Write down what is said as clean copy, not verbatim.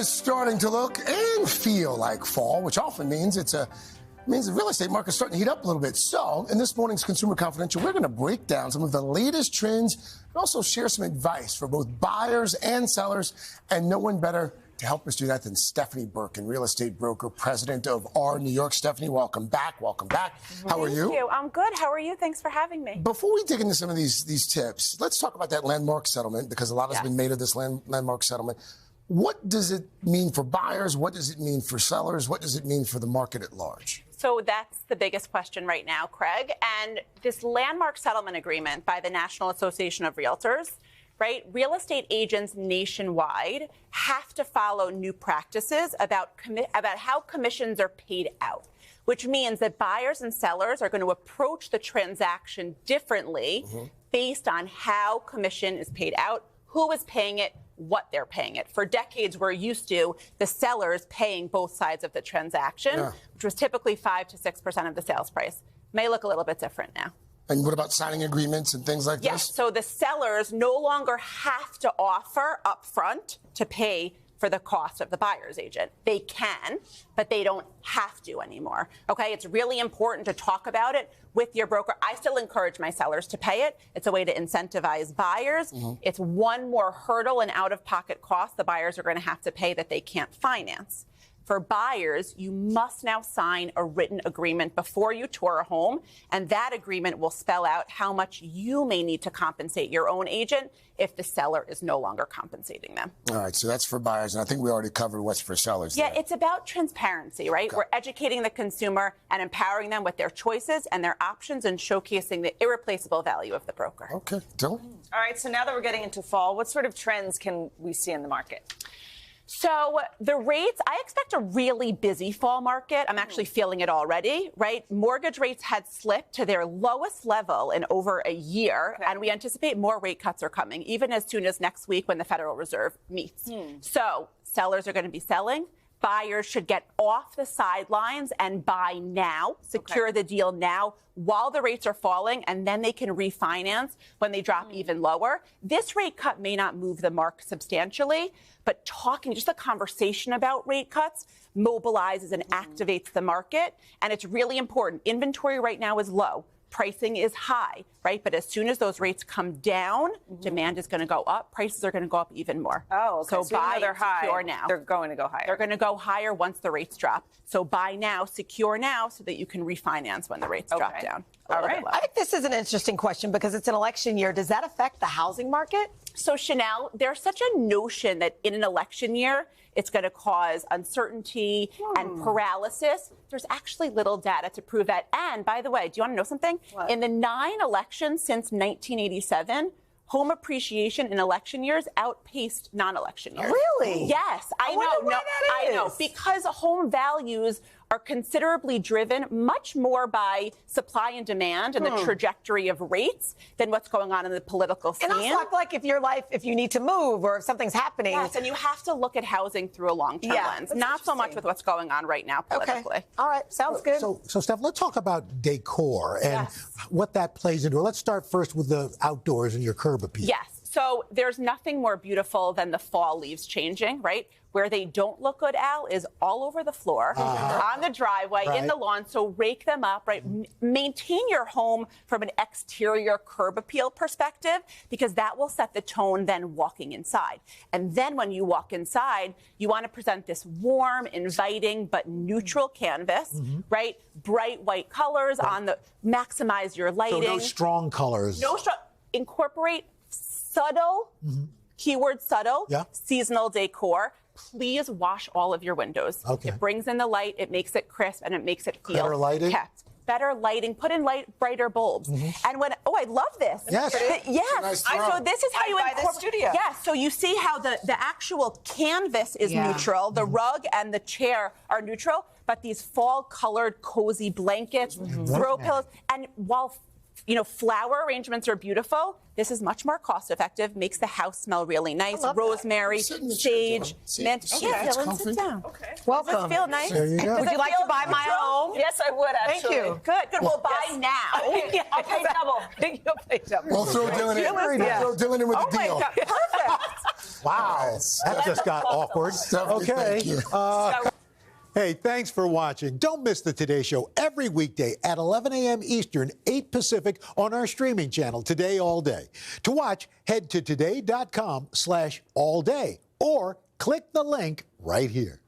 is starting to look and feel like fall, which often means the real estate market's starting to heat up a little bit. So, in this morning's Consumer Confidential, we're going to break down some of the latest trends and also share some advice for both buyers and sellers. And no one better to help us do that than Stefani Berkin, real estate broker, president of R New York. Stephanie, welcome back. Welcome back. How are you? Thank you. I'm good. How are you? Thanks for having me. Before we dig into some of these tips, let's talk about that landmark settlement, because a lot has been made of this landmark settlement. What does it mean for buyers? What does it mean for sellers? What does it mean for the market at large? So that's the biggest question right now, Craig. And this landmark settlement agreement by the National Association of Realtors, right? Real estate agents nationwide have to follow new practices about how commissions are paid out, which means that buyers and sellers are going to approach the transaction differently based on how commission is paid out, who is paying it, what they're paying it. For decades, we're used to the sellers paying both sides of the transaction, which was typically 5 to 6% of the sales price. May look a little bit different now. And what about signing agreements and things like this? Yes, so the sellers no longer have to offer upfront to pay for the cost of the buyer's agent. They can, but they don't have to anymore. Okay, it's really important to talk about it with your broker. I still encourage my sellers to pay it. It's a way to incentivize buyers. It's one more hurdle and out-of-pocket cost the buyers are going to have to pay that they can't finance. For buyers, you must now sign a written agreement before you tour a home, and that agreement will spell out how much you may need to compensate your own agent if the seller is no longer compensating them. All right, so that's for buyers, and I think we already covered what's for sellers. Yeah, it's about transparency, right? Okay. We're educating the consumer and empowering them with their choices and their options and showcasing the irreplaceable value of the broker. Okay, Dylan? All right, so now that we're getting into fall, what sort of trends can we see in the market? So the rates, I expect a really busy fall market. I'm actually feeling it already, right? Mortgage rates had slipped to their lowest level in over a year, and we anticipate more rate cuts are coming, even as soon as next week when the Federal Reserve meets. So sellers are going to be selling. Buyers should get off the sidelines and buy now, secure the deal now while the rates are falling, and then they can refinance when they drop even lower. This rate cut may not move the mark substantially, but just a conversation about rate cuts mobilizes and activates the market, and it's really important. Inventory right now is low. Pricing is high, right? But as soon as those rates come down, demand is going to go up. Prices are going to go up even more. Oh, okay. So buy they're high. Secure now. They're going to go higher. They're going to go higher once the rates drop. So buy now, secure now, so that you can refinance when the rates drop down. All right. I think this is an interesting question because it's an election year. Does that affect the housing market? So, Chanel, there's such a notion that in an election year, it's going to cause uncertainty and paralysis. There's actually little data to prove that. And by the way, do you want to know something? What? In the 9 elections since 1987, home appreciation in election years outpaced non-election years. Really? Yes, I know. I know, because home values are considerably driven much more by supply and demand and the trajectory of rates than what's going on in the political scene. And also, like if you need to move or if something's happening. Yes, and you have to look at housing through a long-term lens, not so much with what's going on right now politically. Okay. All right, sounds good. So Steph, let's talk about decor and what that plays into it. Let's start first with the outdoors and your curb appeal. Yes. So there's nothing more beautiful than the fall leaves changing, right? Where they don't look good, Al, is all over the floor, on the driveway, in the lawn. So rake them up, right? Maintain your home from an exterior curb appeal perspective, because that will set the tone then walking inside. And then when you walk inside, you want to present this warm, inviting, but neutral canvas, right? Bright white colors on the, maximize your lighting. So no strong colors. No strong, incorporate subtle, keyword subtle, seasonal decor. Please wash all of your windows. Okay. It brings in the light, it makes it crisp, and it makes it feel better lighting. kept. Better lighting. Put in brighter bulbs. And when I love this. Yes. Nice so this is how you incorporate the studio. Yes. So you see how the actual canvas is neutral, the rug and the chair are neutral, but these fall colored cozy blankets, throw pillows, and while flower arrangements are beautiful. This is much more cost effective, makes the house smell really nice. Rosemary, sage, mint. Okay, Yeah, that's Dylan, comfy. sit down. Okay. Welcome. Does it feel nice? There you go. Would you like to buy my home? Yes, I would actually. Thank you. Good. We'll buy now. I'll pay double. You'll pay double. We'll throw Dylan in. Yeah. We'll throw Dylan in with Oh the my deal. God, perfect. Wow, that just got awkward. Stephanie, Okay. thank you. Hey, thanks for watching. Don't miss the Today Show every weekday at 11 a.m. Eastern, 8 Pacific on our streaming channel, Today All Day. To watch, head to today.com/allday or click the link right here.